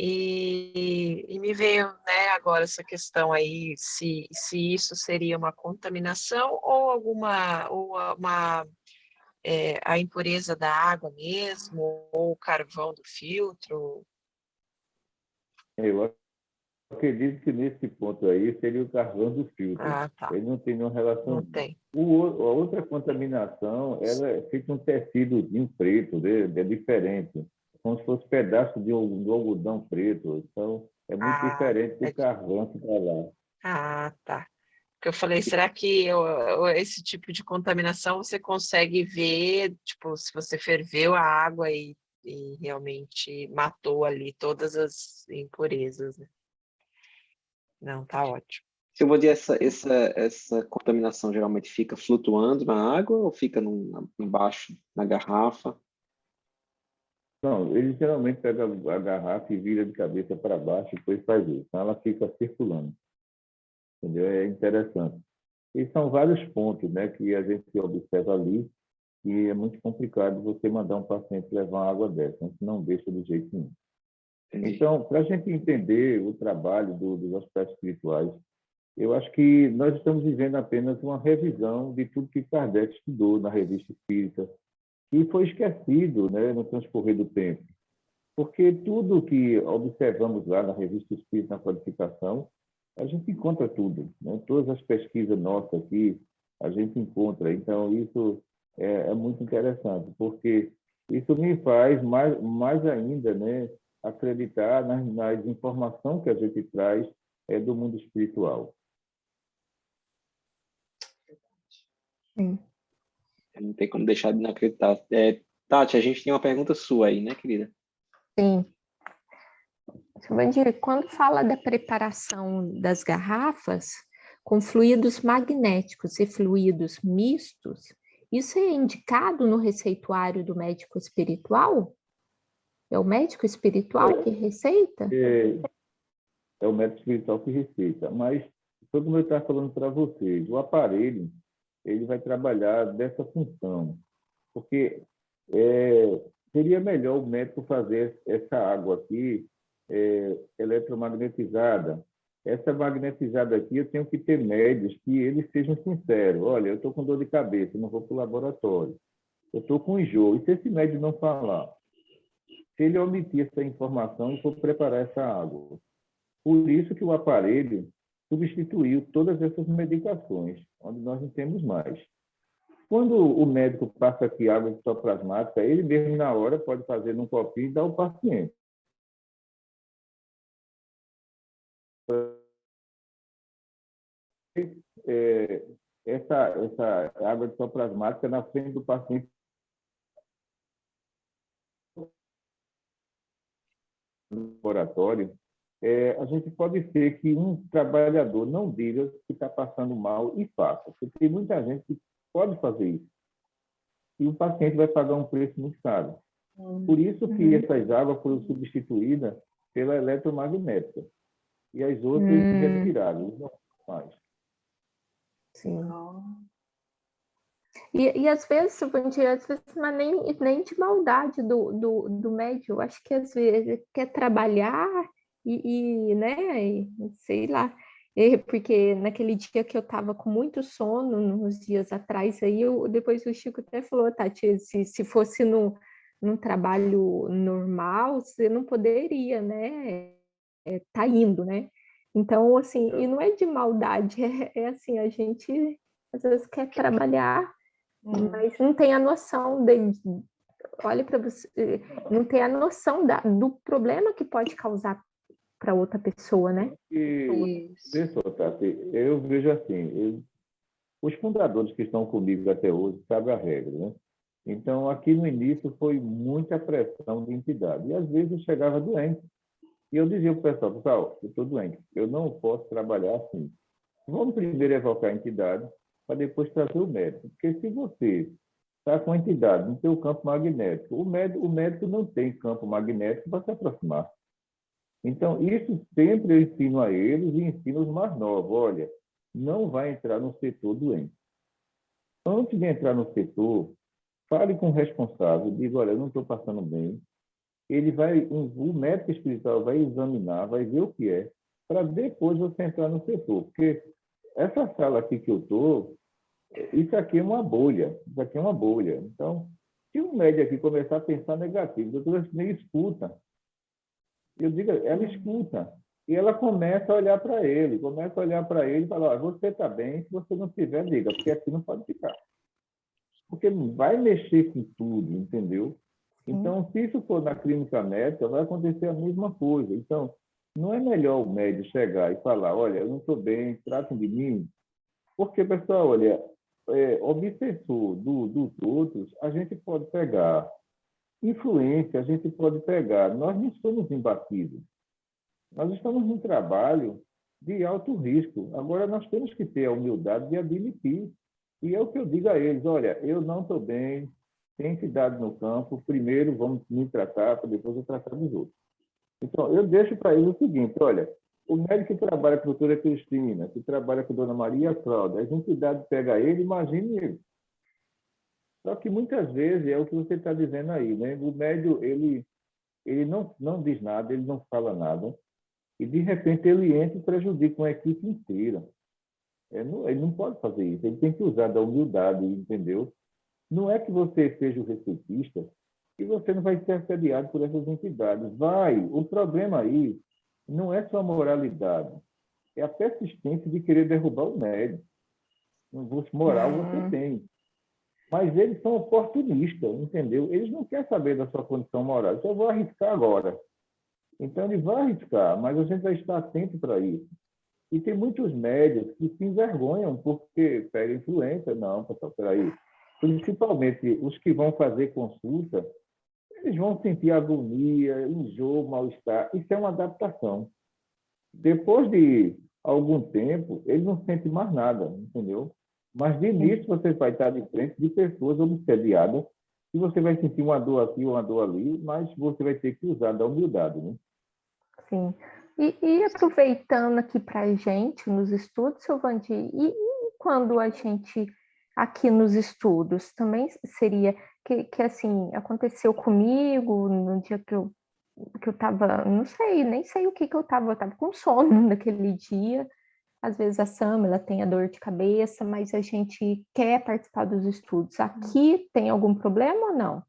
[SPEAKER 2] E me veio, né, agora essa questão aí, se isso seria uma contaminação ou a impureza da água mesmo, ou o carvão do filtro.
[SPEAKER 4] Eu acredito que nesse ponto aí seria o carvão do filtro.
[SPEAKER 2] Tá.
[SPEAKER 4] Ele não tem nenhuma relação.
[SPEAKER 2] Não tem.
[SPEAKER 4] A outra contaminação, ela é feita um tecidozinho preto, né? É diferente. Como se fosse pedaço de algodão preto. Então, é muito diferente do carvão que está lá.
[SPEAKER 2] Tá. Porque eu falei, será que esse tipo de contaminação você consegue ver, tipo, se você ferveu a água e realmente matou ali todas as impurezas, né? Não, tá ótimo.
[SPEAKER 1] Se eu vou dizer, essa contaminação geralmente fica flutuando na água ou fica embaixo, na garrafa?
[SPEAKER 4] Não, ele geralmente pega a garrafa e vira de cabeça para baixo e depois faz isso. Então, ela fica circulando. Entendeu? É interessante. E são vários pontos, né, que a gente observa ali, e é muito complicado você mandar um paciente levar uma água dessa. A gente não deixa de jeito nenhum.
[SPEAKER 1] Entendi.
[SPEAKER 4] Então, para a gente entender o trabalho dos hospitais espirituais, Eu acho que nós estamos vivendo apenas uma revisão de tudo que Kardec estudou na Revista Espírita, e foi esquecido, né, no transcorrer do tempo. Porque tudo que observamos lá na Revista Espírita, na qualificação, a gente encontra tudo, né? Todas as pesquisas nossas aqui, a gente encontra. Então, isso é muito interessante, porque isso me faz mais ainda, né, acreditar nas informações que a gente traz do mundo espiritual.
[SPEAKER 5] Sim.
[SPEAKER 1] Não tem como deixar de não acreditar. Tati, a gente tem uma pergunta sua aí, né, querida?
[SPEAKER 5] Sim. Vandir, quando fala da preparação das garrafas com fluidos magnéticos e fluidos mistos, isso é indicado no receituário do médico espiritual? É o médico espiritual que receita?
[SPEAKER 4] É o médico espiritual que receita. Mas, foi como eu estava falando para vocês, o aparelho ele vai trabalhar dessa função. Porque seria melhor o médico fazer essa água aqui eletromagnetizada. Essa magnetizada aqui, eu tenho que ter médios que eles sejam sinceros. Olha, eu estou com dor de cabeça, não vou para o laboratório. Eu estou com enjoo. E se esse médio não falar? Se ele omitir essa informação e for preparar essa água. Por isso que o aparelho substituiu todas essas medicações, onde nós não temos mais. Quando o médico passa aqui água histoplasmática, ele mesmo na hora pode fazer num copinho e dar ao paciente. Essa água histoplasmática na frente do paciente no laboratório, a gente pode ser que um trabalhador não diga que está passando mal e faça. Porque tem muita gente que pode fazer isso. E o paciente vai pagar um preço muito caro. Por isso que essas águas foram substituídas pela eletromagnética. E as outras retiraram, não mais.
[SPEAKER 5] Sim. E às vezes, mas nem de maldade do médium. Eu acho que às vezes quer trabalhar né, sei lá. Porque naquele dia que eu estava com muito sono, nos dias atrás, aí depois o Chico até falou, Tati, se fosse num trabalho normal, você não poderia, né? Tá indo, né? Então, assim, e não é de maldade, é assim, a gente às vezes quer trabalhar, mas não tem a noção olha para você, não tem a noção do problema que pode causar para outra pessoa, né?
[SPEAKER 4] Vê só, Tati, eu vejo assim, os fundadores que estão comigo até hoje sabem a regra, né? Então, aqui no início foi muita pressão de entidade. E às vezes eu chegava doente. E eu dizia para o pessoal, eu estou doente, eu não posso trabalhar assim. Vamos primeiro evocar a entidade, para depois trazer o médico. Porque se você está com a entidade no seu campo magnético, o médico não tem campo magnético para se aproximar. Então, isso sempre eu ensino a eles e ensino os mais novos. Olha, não vai entrar no setor doente. Antes de entrar no setor, fale com o responsável, diga, olha, eu não estou passando bem. O médico espiritual vai examinar, vai ver o que é, para depois você entrar no setor. Porque essa sala aqui que eu estou, isso aqui é uma bolha. Isso aqui é uma bolha. Então, se um médico aqui começar a pensar negativo, a doutora nem escuta. Eu digo, ela escuta. E ela começa a olhar para ele, e fala, você está bem, se você não estiver, diga, porque aqui não pode ficar. Porque vai mexer com tudo, entendeu? Então, se isso for na clínica médica, vai acontecer a mesma coisa. Então, não é melhor o médico chegar e falar, olha, eu não estou bem, tratem de mim. Porque, pessoal, olha, obsessor dos outros, a gente pode pegar. Influência, a gente pode pegar. Nós não somos imbatíveis. Nós estamos num trabalho de alto risco. Agora, nós temos que ter a humildade de admitir. E é o que eu digo a eles, olha, eu não estou bem, tem entidade no campo, primeiro vamos me tratar, para depois eu tratar dos outros. Então, eu deixo para eles o seguinte, olha, o médico que trabalha com a doutora Cristina, que trabalha com a dona Maria Cláudia, as entidades pegam ele, imagine ele. Só que muitas vezes é o que você está dizendo aí, né? O médium, ele não diz nada, ele não fala nada, e de repente ele entra e prejudica uma equipe inteira. Ele não pode fazer isso, ele tem que usar da humildade, entendeu? Não é que você seja o receitista e você não vai ser assediado por essas entidades. Vai. O problema aí não é só a moralidade, é a persistência de querer derrubar o médico. Moral você tem. Mas eles são oportunistas, entendeu? Eles não querem saber da sua condição moral. Então, eu vou arriscar agora. Então, ele vai arriscar, mas a gente vai estar atento para isso. E tem muitos médicos que se envergonham porque pegam influência. Não, pessoal, peraí. Principalmente os que vão fazer consulta, eles vão sentir agonia, enjoo, mal-estar. Isso é uma adaptação. Depois de algum tempo, eles não sentem mais nada, entendeu? Mas de início você vai estar de frente de pessoas obsediadas e você vai sentir uma dor aqui, uma dor ali, mas você vai ter que usar da humildade, né?
[SPEAKER 5] Sim. E aproveitando aqui para a gente nos estudos, Silvandi, e quando a gente aqui nos estudos também seria que assim aconteceu comigo no dia que eu estava, não sei, nem sei o que eu estava com sono naquele dia. Às vezes a Sam, ela tem a dor de cabeça, mas a gente quer participar dos estudos. Aqui tem algum problema ou não?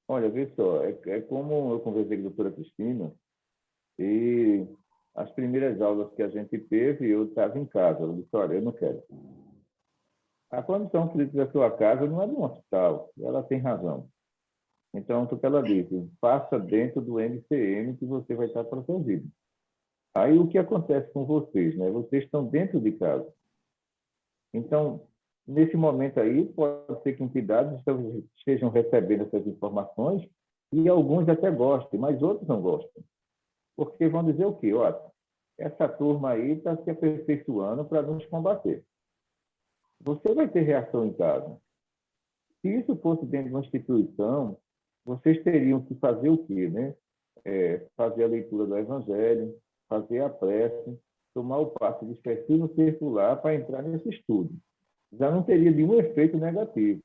[SPEAKER 4] Olha, vê só, é como eu conversei com a doutora Cristina, e as primeiras aulas que a gente teve, eu estava em casa. Eu disse, olha, eu não quero. A condição clínica da sua casa não é de um hospital. Ela tem razão. Então, o que ela disse? Faça dentro do MCM que você vai estar protegido. Aí, o que acontece com vocês? Né? Vocês estão dentro de casa. Então, nesse momento aí, pode ser que entidades estejam recebendo essas informações e alguns até gostem, mas outros não gostam. Porque vão dizer o quê? Olha, essa turma aí está se aperfeiçoando para nos combater. Você vai ter reação em casa. Se isso fosse dentro de uma instituição, vocês teriam que fazer o quê, né? Fazer a leitura do Evangelho, fazer a prece, tomar o passe dispersivo circular para entrar nesse estudo. Já não teria nenhum efeito negativo.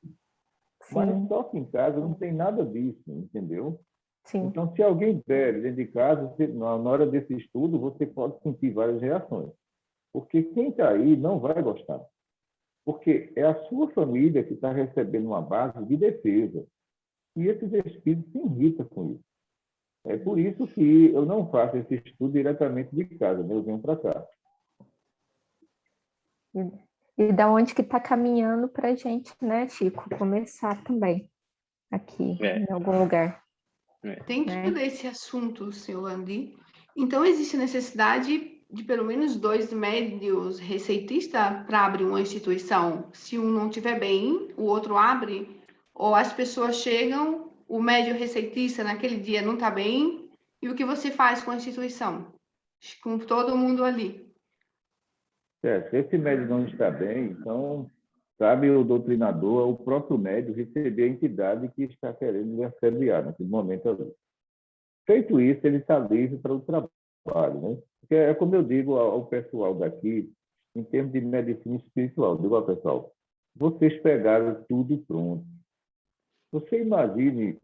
[SPEAKER 4] Sim. Mas só que em casa não tem nada disso, entendeu? Sim. Então, se alguém bebe dentro de casa, na hora desse estudo, você pode sentir várias reações. Porque quem está aí não vai gostar. Porque é a sua família que está recebendo uma base de defesa. E esses espíritos se irritam com isso. É por isso que eu não faço esse estudo diretamente de casa, né? Eu venho para cá.
[SPEAKER 5] E da onde que está caminhando para a gente, né, Chico? Começar também aqui, em algum lugar.
[SPEAKER 3] Dentro desse assunto, seu Andy, então existe necessidade de pelo menos 2 médios receitistas para abrir uma instituição? Se um não estiver bem, o outro abre? Ou as pessoas chegam, o médio receitista naquele dia não está bem, e o que você faz com a instituição? Com todo mundo ali?
[SPEAKER 4] Se esse médio não está bem, então cabe o doutrinador, o próprio médio, receber a entidade que está querendo lhe assediar naquele momento ali. Feito isso, ele está livre para o trabalho, né? Porque é como eu digo ao pessoal daqui, em termos de medicina espiritual, digo ao pessoal, vocês pegaram tudo pronto. Você imagine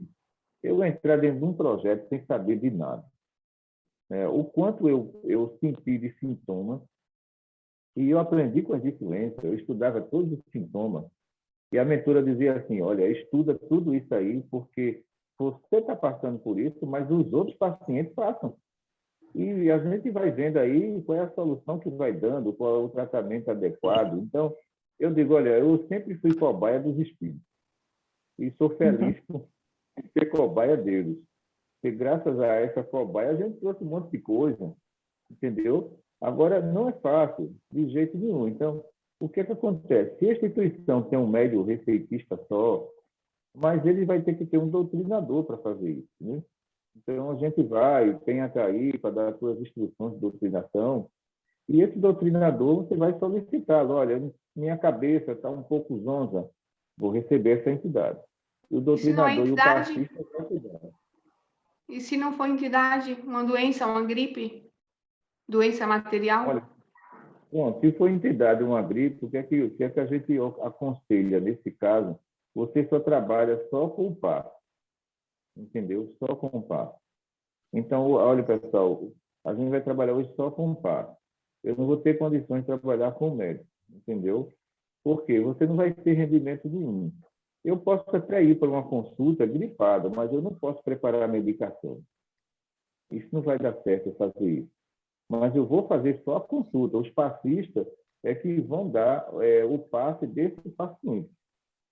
[SPEAKER 4] eu entrar dentro de um projeto sem saber de nada. O quanto eu senti de sintomas, e eu aprendi com as influências, eu estudava todos os sintomas, e a mentora dizia assim, olha, estuda tudo isso aí, porque você está passando por isso, mas os outros pacientes passam. E a gente vai vendo aí qual é a solução que vai dando, qual é o tratamento adequado. Então, eu digo, olha, eu sempre fui cobaia dos espíritos. E sou feliz por ser cobaia deles. Porque graças a essa cobaia, a gente trouxe um monte de coisa, entendeu? Agora, não é fácil, de jeito nenhum. Então, o que acontece? Se a instituição tem um médio receitista só, mas ele vai ter que ter um doutrinador para fazer isso, né? Então, a gente vai, tem a cair para dar as suas instruções de doutrinação, e esse doutrinador, você vai solicitá-lo. Olha, minha cabeça está um pouco zonza, vou receber essa entidade. E o doutrinador e o passista vão cuidar.
[SPEAKER 3] E se não for entidade, uma doença, uma gripe, doença material?
[SPEAKER 4] Olha, bom, se for entidade, uma gripe, o que é que a gente aconselha nesse caso? Você só trabalha só com o par, entendeu? Só com o par. Então, olha, pessoal, a gente vai trabalhar hoje só com o par. eu não vou ter condições de trabalhar com o médico, entendeu? Porque você não vai ter rendimento nenhum. Eu posso até ir para uma consulta gripada, mas eu não posso preparar a medicação. Isso não vai dar certo eu fazer isso. Mas eu vou fazer só a consulta. Os passistas é que vão dar o passe desse paciente.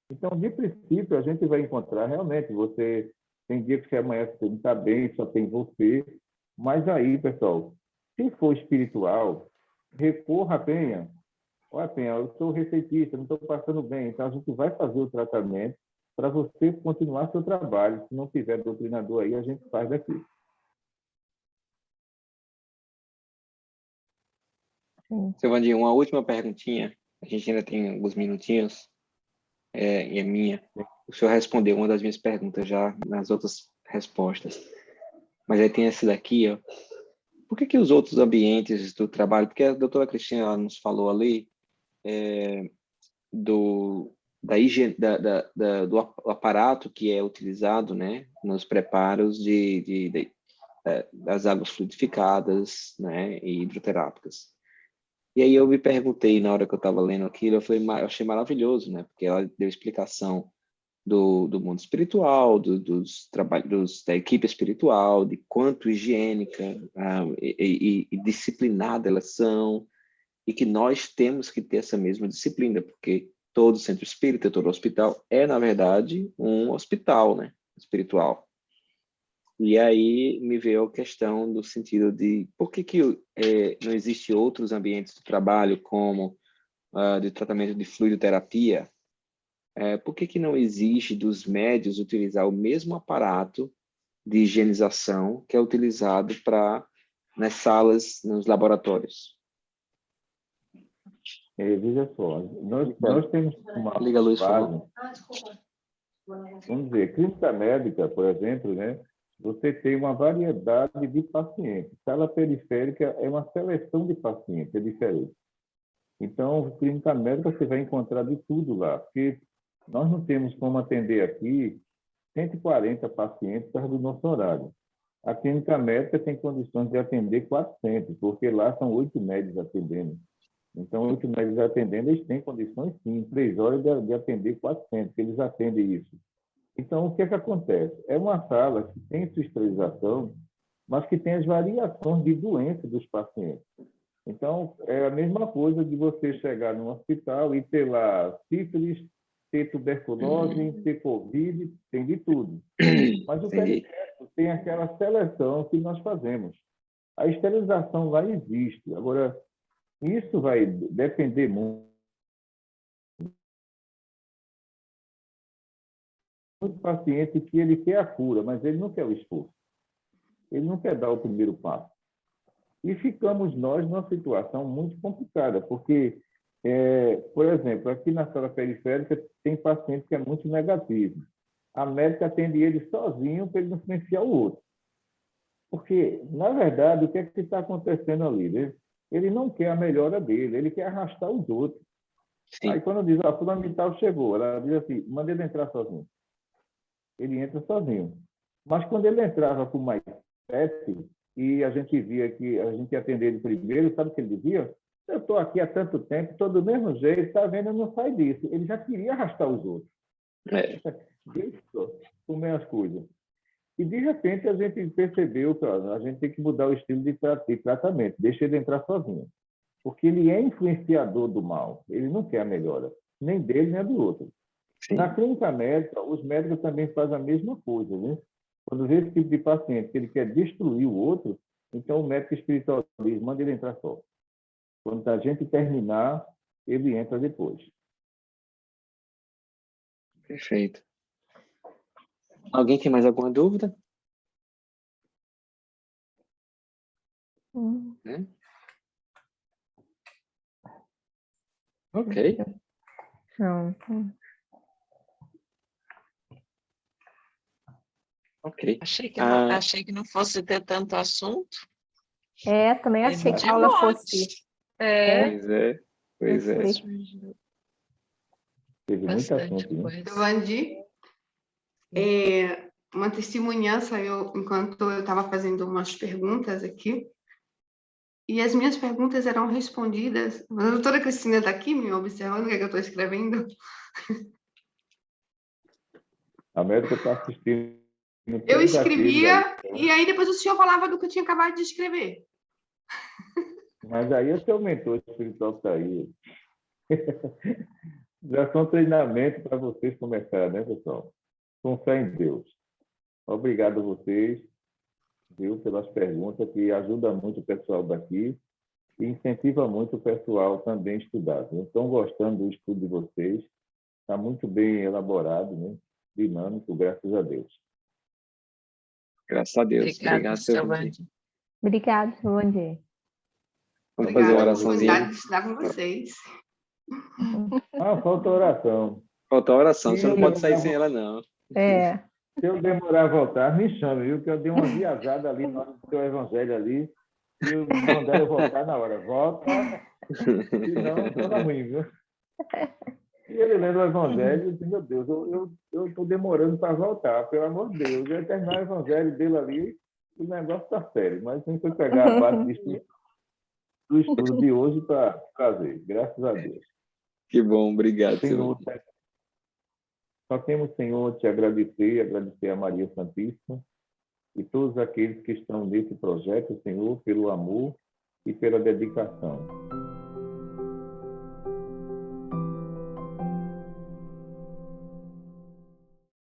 [SPEAKER 4] Então, de princípio, a gente vai encontrar realmente, você tem dia que você amanhece, você não está bem, só tem você. Mas aí, pessoal, se for espiritual, recorra a Penha. Olha, Penha, eu sou receitista, não estou passando bem. Então, a gente vai fazer o tratamento para você continuar seu trabalho. Se não tiver doutrinador aí, a gente faz daqui.
[SPEAKER 1] Seu Vandinho, uma última perguntinha. A gente ainda tem alguns minutinhos, e é minha. O senhor respondeu uma das minhas perguntas já nas outras respostas. Mas aí tem essa daqui, ó. Por que os outros ambientes do trabalho, porque a doutora Cristina ela nos falou ali do aparato que é utilizado, né, nos preparos das águas fluidificadas, né, e hidroterápicas. E aí eu me perguntei, na hora que eu estava lendo aquilo, eu achei maravilhoso, né, porque ela deu explicação do mundo espiritual, da equipe espiritual, de quanto higiênica e disciplinada elas são, e que nós temos que ter essa mesma disciplina, porque todo centro espírita, todo hospital é, na verdade, um hospital, né, espiritual. E aí me veio a questão do sentido de por que não existe outros ambientes de trabalho, como de tratamento de fluidoterapia, por que não exige dos médios utilizar o mesmo aparato de higienização que é utilizado nas salas, nos laboratórios?
[SPEAKER 4] Veja só, nós temos uma
[SPEAKER 1] Liga a luz, por
[SPEAKER 4] base,
[SPEAKER 1] favor.
[SPEAKER 4] vamos dizer, clínica médica, por exemplo, né? Você tem uma variedade de pacientes. Sala periférica é uma seleção de pacientes, é diferente. Então, clínica médica você vai encontrar de tudo lá, porque nós não temos como atender aqui 140 pacientes por causa do nosso horário. A clínica médica tem condições de atender 400, porque lá são 8 médicos atendendo. Então, 8 médicos atendendo, eles têm condições, sim, 3 horas de atender 400, que eles atendem isso. Então, o que acontece? É uma sala que tem sua esterilização, mas que tem as variações de doença dos pacientes. Então, é a mesma coisa de você chegar num hospital e ter lá sífilis, ter tuberculose, ter Covid, tem de tudo. Mas o periférico tem aquela seleção que nós fazemos. A esterilização lá existe. Agora, isso vai depender muito do paciente que ele quer a cura, mas ele não quer o esforço. Ele não quer dar o primeiro passo. E ficamos nós numa situação muito complicada, porque, por exemplo, aqui na sala periférica tem paciente que é muito negativo. A médica atende ele sozinho para ele não influenciar o outro. Porque, na verdade, o que é que está acontecendo ali? Ele não quer a melhora dele, ele quer arrastar os outros. Sim. Aí, quando diz, fulano de tal chegou, ela diz assim, manda ele entrar sozinho. Ele entra sozinho. Mas, quando ele entrava com mais 7, e a gente via que a gente ia atender ele primeiro, sabe o que ele dizia? Eu estou aqui há tanto tempo, estou do mesmo jeito, está vendo, eu não sai disso. Ele já queria arrastar os outros. Isso, comer as coisas. E, de repente, a gente percebeu que a gente tem que mudar o estilo de tratamento, deixa ele entrar sozinho. Porque ele é influenciador do mal, ele não quer a melhora, nem dele, nem do outro. Sim. Na clínica médica, os médicos também fazem a mesma coisa, né? Quando vê esse tipo de paciente que ele quer destruir o outro, então o médico espiritual diz, manda ele entrar só. Quando a gente terminar, ele entra depois.
[SPEAKER 1] Perfeito. Alguém tem mais alguma dúvida? Ok.
[SPEAKER 5] Não.
[SPEAKER 1] Ok.
[SPEAKER 2] Achei que não fosse ter tanto assunto.
[SPEAKER 5] Também achei que a aula fosse.
[SPEAKER 1] Pois é.
[SPEAKER 4] Teve muito assunto, né?
[SPEAKER 3] Vandi, uma testemunhança, enquanto eu estava fazendo umas perguntas aqui, e as minhas perguntas eram respondidas. A doutora Cristina está aqui me observando o que é que eu estou escrevendo.
[SPEAKER 4] A médica está assistindo.
[SPEAKER 3] Eu escrevia, e aí depois o senhor falava do que eu tinha acabado de escrever.
[SPEAKER 4] Mas aí é seu mentor espiritual que está aí. Já são treinamento para vocês começarem, né, pessoal? Com fé em Deus. Obrigado a vocês, viu, pelas perguntas, que ajuda muito o pessoal daqui e incentiva muito o pessoal também a estudar. Estão gostando do estudo de vocês. Está muito bem elaborado, né? Dinâmico, graças a Deus.
[SPEAKER 1] Graças a Deus.
[SPEAKER 2] Obrigada,
[SPEAKER 1] Obrigado, seu
[SPEAKER 2] seu
[SPEAKER 1] Vandir.
[SPEAKER 2] Vandir.
[SPEAKER 5] Obrigada, seu Vandir.
[SPEAKER 1] Vamos fazer uma
[SPEAKER 3] Obrigada pela
[SPEAKER 1] oraçãozinha?
[SPEAKER 3] oportunidade de estar com vocês.
[SPEAKER 4] Ah, falta oração.
[SPEAKER 1] Falta a oração, você não
[SPEAKER 4] Sim,
[SPEAKER 1] pode sair
[SPEAKER 4] eu-
[SPEAKER 1] sem ela, não.
[SPEAKER 5] É,
[SPEAKER 4] Se eu demorar a voltar, me chame, viu? Que eu dei uma viajada ali na hora do seu evangelho ali. E eu mandei eu voltar na hora. Volta, senão fica ruim, viu? E ele lendo o evangelho, eu disse, meu Deus, eu estou demorando para voltar, pelo amor de Deus. Eu ia terminar o evangelho dele ali, o negócio está sério. Mas a gente foi pegar a base do estudo de hoje para trazer, graças a Deus.
[SPEAKER 1] Que bom, obrigado, seu
[SPEAKER 4] Senhor,
[SPEAKER 1] Vandir.
[SPEAKER 4] só temos, Senhor, te agradecer a Maria Santíssima e todos aqueles que estão nesse projeto, Senhor, pelo amor e pela dedicação.